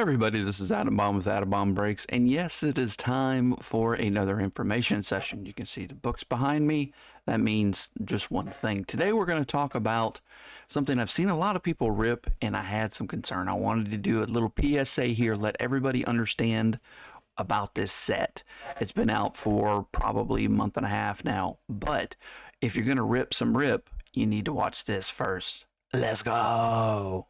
Everybody, this is Adam Bomb with Adam Bomb Breaks, and yes, it is time for another information session. You can see the books behind me. That means just one thing. Today we're going to talk about something I've seen a lot of people rip, and I had some concern. I wanted to do a little PSA here, let everybody understand about this set. It's been out for probably a month and a half now, but if you're going to rip some rip, you need to watch this first. Let's go!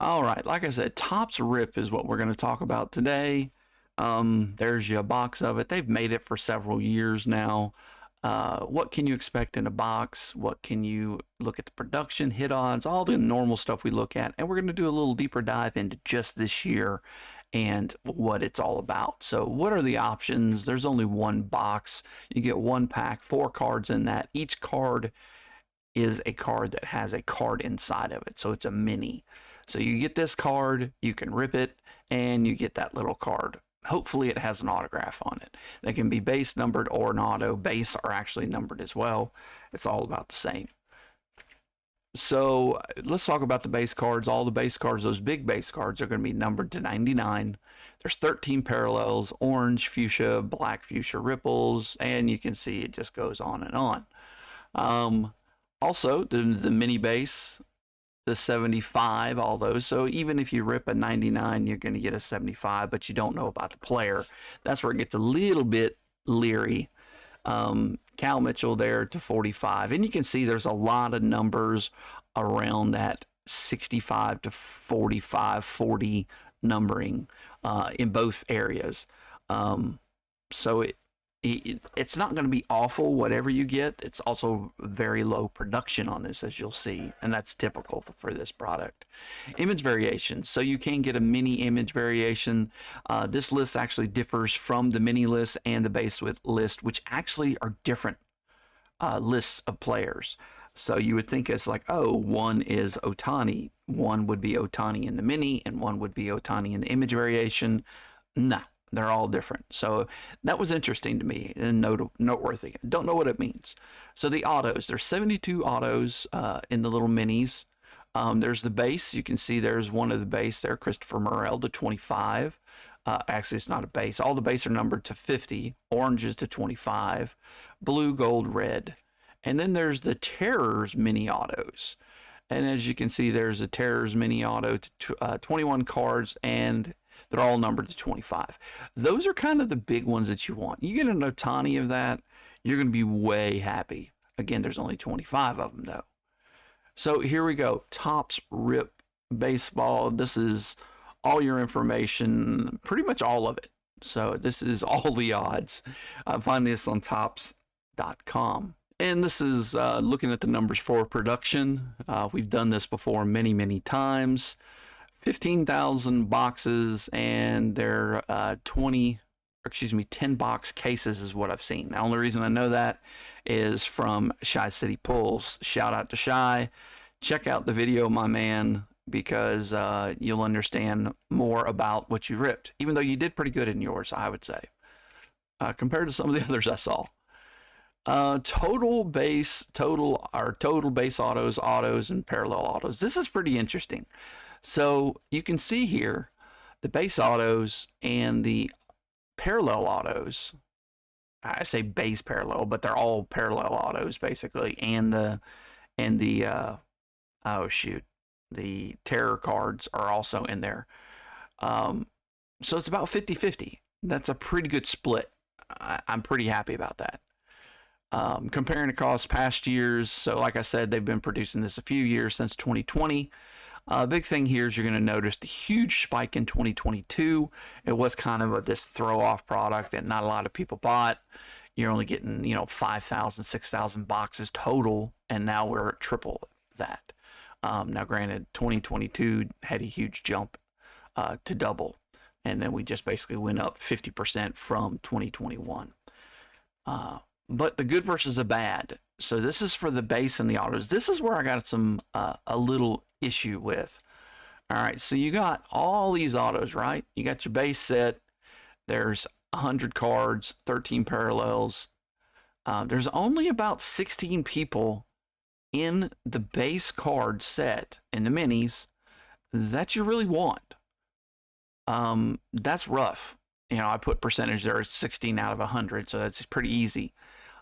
All right, like I said, Topps Rip is what we're going to talk about today. There's your box of it. They've made it for several years now. What can you expect in a box? What can you look at the production, hit odds, all the normal stuff we look at. And we're going to do a little deeper dive into just this year and what it's all about. So what are the options? There's only one box. You get one pack, 4 cards in that. Each card is a card that has a card inside of it. So it's a mini. So you get this card, you can rip it, and you get that little card. Hopefully it has an autograph on it. They can be base numbered or an auto. Base are actually numbered as well. It's all about the same. So let's talk about the base cards. All the base cards, those big base cards, are going to be numbered to 99. There's 13 parallels, orange, fuchsia, black fuchsia ripples, and you can see it just goes on and on. Also, the mini base, the 75, all those. So even if you rip a 99, you're going to get a 75, but you don't know about the player. That's where it gets a little bit leery. Cal Mitchell there to 45. And you can see there's a lot of numbers around that 65 to 45, 40 numbering in both areas. So it's not going to be awful whatever you get. It's also very low production on this, as you'll see, and that's typical for this product. Image variations. So you can get a mini image variation. This list actually differs from the mini list and the base list, which actually are different lists of players. So you would think it's like, oh, one is Ohtani, one would be Ohtani in the mini, and one would be Ohtani in the image variation. Nah. They're all different. So that was interesting to me and noteworthy. Don't know what it means. So the autos, there's 72 autos in the little minis. There's the base. You can see there's one of the base there, Christopher Morel to 25. Actually, it's not a base. All the base are numbered to 50. Orange is to 25. Blue, gold, red. And then there's the Terrors mini autos. And as you can see, there's a Terrors mini auto to 21 cards, and they're all numbered to 25. Those are kind of the big ones that you want. You get an Ohtani of that, you're going to be way happy. Again, there's only 25 of them, though. So here we go. Topps Rip Baseball. This is all your information, pretty much all of it. So this is all the odds. Find this on Topps.com. And this is looking at the numbers for production. We've done this before many, many times. 15,000 boxes, and they're 10 box cases is what I've seen. The only reason I know that is from Shy City Pulls. Shout out to Shy. Check out the video, my man, because you'll understand more about what you ripped, even though you did pretty good in yours, I would say, compared to some of the others I saw. Total base autos, and parallel autos. This is pretty interesting. So you can see here the base autos and the parallel autos. I say base parallel, but they're all parallel autos basically, and the terror cards are also in there. So it's about 50-50. That's a pretty good split. I'm pretty happy about that. Comparing across past years, so like I said, they've been producing this a few years, since 2020. Big thing here is you're going to notice the huge spike in 2022. It was kind of this throw-off product that not a lot of people bought. You're only getting, 5,000, 6,000 boxes total, and now we're at triple that. Now, granted, 2022 had a huge jump to double, and then we just basically went up 50% from 2021. But the good versus the bad. So this is for the base and the autos. This is where I got some a little issue with. All right, so you got all these autos, right? You got your base set. There's 100 cards, 13 parallels. There's only about 16 people in the base card set in the minis that you really want. That's rough. You know, I put percentage there, 16 out of 100, so that's pretty easy.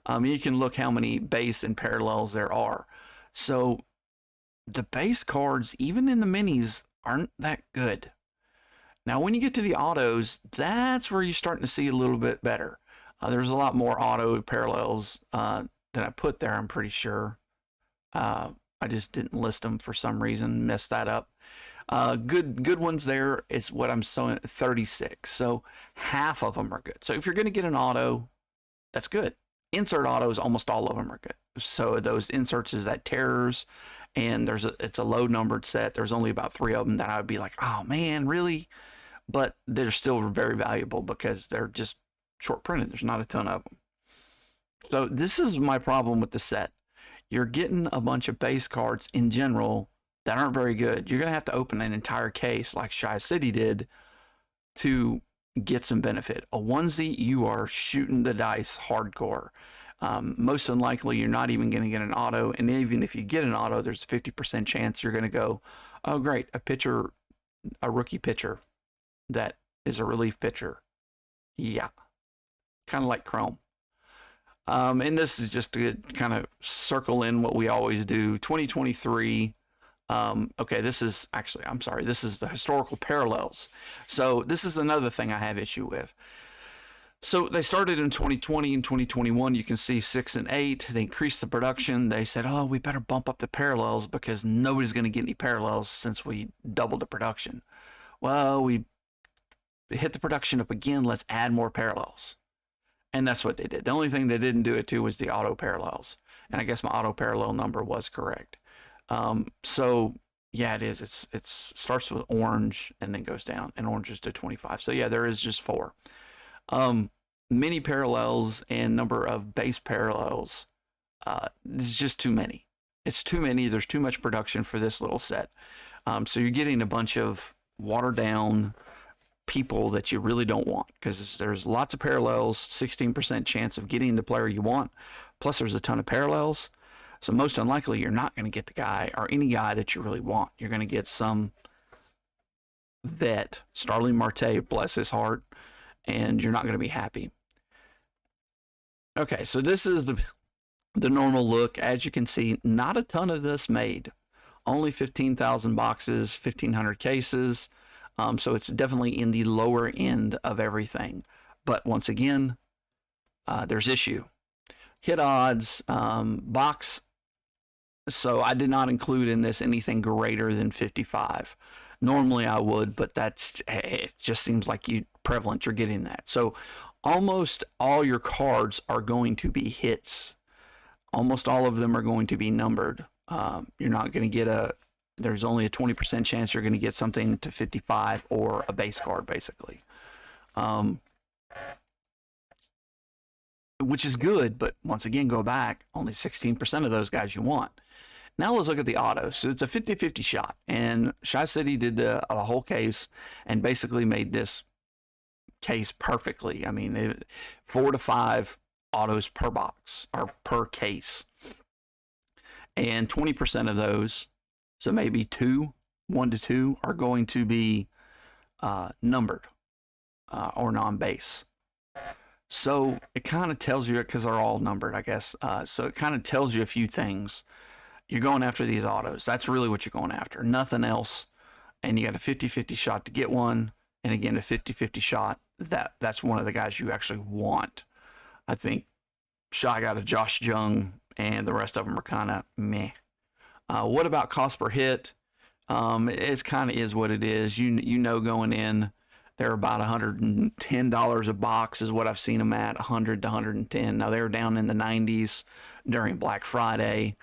You can look how many base and parallels there are. So the base cards, even in the minis, aren't that good. Now, when you get to the autos, that's where you're starting to see a little bit better. There's a lot more auto parallels than I put there, I'm pretty sure. I just didn't list them for some reason, messed that up. Good ones there is what I'm showing, 36. So half of them are good. So if you're going to get an auto, that's good. Insert autos, almost all of them are good. So those inserts is that terrors, and it's a low numbered set. There's only about 3 of them that I would be like, oh man, really? But they're still very valuable because they're just short printed. There's not a ton of them. So this is my problem with the set. You're getting a bunch of base cards in general that aren't very good. You're going to have to open an entire case like Shy City did to get some benefit. A onesie, you are shooting the dice hardcore. Most unlikely, you're not even going to get an auto. And even if you get an auto, there's a 50% chance you're going to go, oh, great, a rookie pitcher that is a relief pitcher. Yeah. Kind of like Chrome. And this is just to kind of circle in what we always do. 2023. Okay, this is the historical parallels. So this is another thing I have issue with. So they started in 2020 and 2021. You can see 6 and 8. They increased the production. They said, oh, we better bump up the parallels because nobody's going to get any parallels since we doubled the production. Well, we hit the production up again. Let's add more parallels. And that's what they did. The only thing they didn't do it to was the auto parallels. And I guess my auto parallel number was correct. So yeah, it is. It starts with orange and then goes down, and orange is to 25. So yeah, there is just 4. Many parallels and number of base parallels. It's just too many. It's too many. There's too much production for this little set. So you're getting a bunch of watered down people that you really don't want because there's lots of parallels, 16% chance of getting the player you want. Plus there's a ton of parallels. So most unlikely you're not going to get the guy or any guy that you really want. You're going to get some vet, Starling Marte, bless his heart, and you're not going to be happy. Okay, so this is the normal look. As you can see, not a ton of this made. Only 15,000 boxes, 1,500 cases. So it's definitely in the lower end of everything. But once again, there's issue. Hit odds, box. So I did not include in this anything greater than 55. Normally I would, but it just seems like prevalent you're getting that. So almost all your cards are going to be hits. Almost all of them are going to be numbered. You're not going to get there's only a 20% chance you're going to get something to 55 or a base card, basically. Which is good, but once again, go back, only 16% of those guys you want. Now let's look at the autos. So it's a 50-50 shot, and Shy City did a whole case and basically made this case perfectly. I mean, 4 to 5 autos per box, or per case. And 20% of those, so maybe 1 to 2, are going to be numbered or non-base. So it kind of tells you, because they're all numbered, I guess. So it kind of tells you a few things. You're going after these autos. That's really what you're going after. Nothing else. And you got a 50-50 shot to get one. And again, a 50-50 shot. That's one of the guys you actually want. I think Shy got a Josh Jung, and the rest of them are kind of meh. What about cost per hit? It kind of is what it is. You know, going in, they're about $110 a box is what I've seen them at, 100 to 110. Now they're down in the 90s during Black Friday.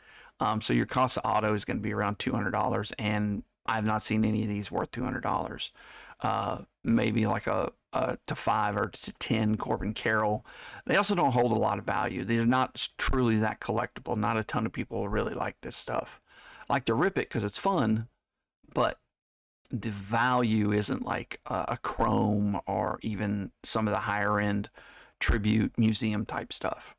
So your cost of auto is going to be around $200, and I've not seen any of these worth $200. Maybe like a to 5 or to 10 Corbin Carroll. They also don't hold a lot of value. They're not truly that collectible. Not a ton of people really like this stuff. Like to rip it because it's fun, but the value isn't like a chrome or even some of the higher end tribute museum type stuff.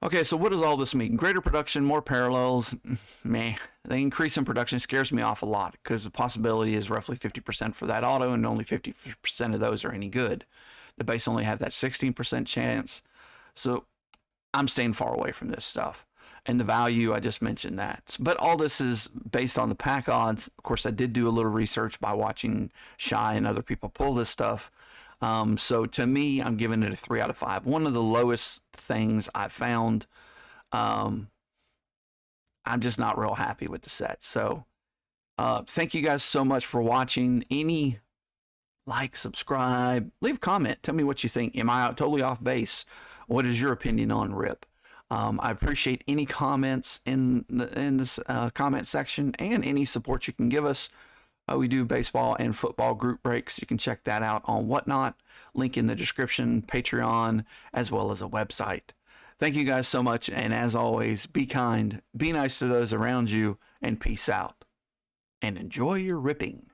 Okay, so what does all this mean? Greater production, more parallels. Meh. The increase in production scares me off a lot because the possibility is roughly 50% for that auto, and only 50% of those are any good. The base only have that 16% chance. So I'm staying far away from this stuff. And the value, I just mentioned that. But all this is based on the pack odds. Of course, I did do a little research by watching Shy and other people pull this stuff. So to me, I'm giving it a 3 out of 5. One of the lowest things I found. I'm just not real happy with the set. So thank you guys so much for watching. Any like, subscribe, leave a comment. Tell me what you think. Am I totally off base? What is your opinion on RIP? I appreciate any comments in this comment section and any support you can give us. We do baseball and football group breaks. You can check that out on Whatnot. Link in the description, Patreon, as well as a website. Thank you guys so much. And as always, be kind, be nice to those around you, and peace out. And enjoy your ripping.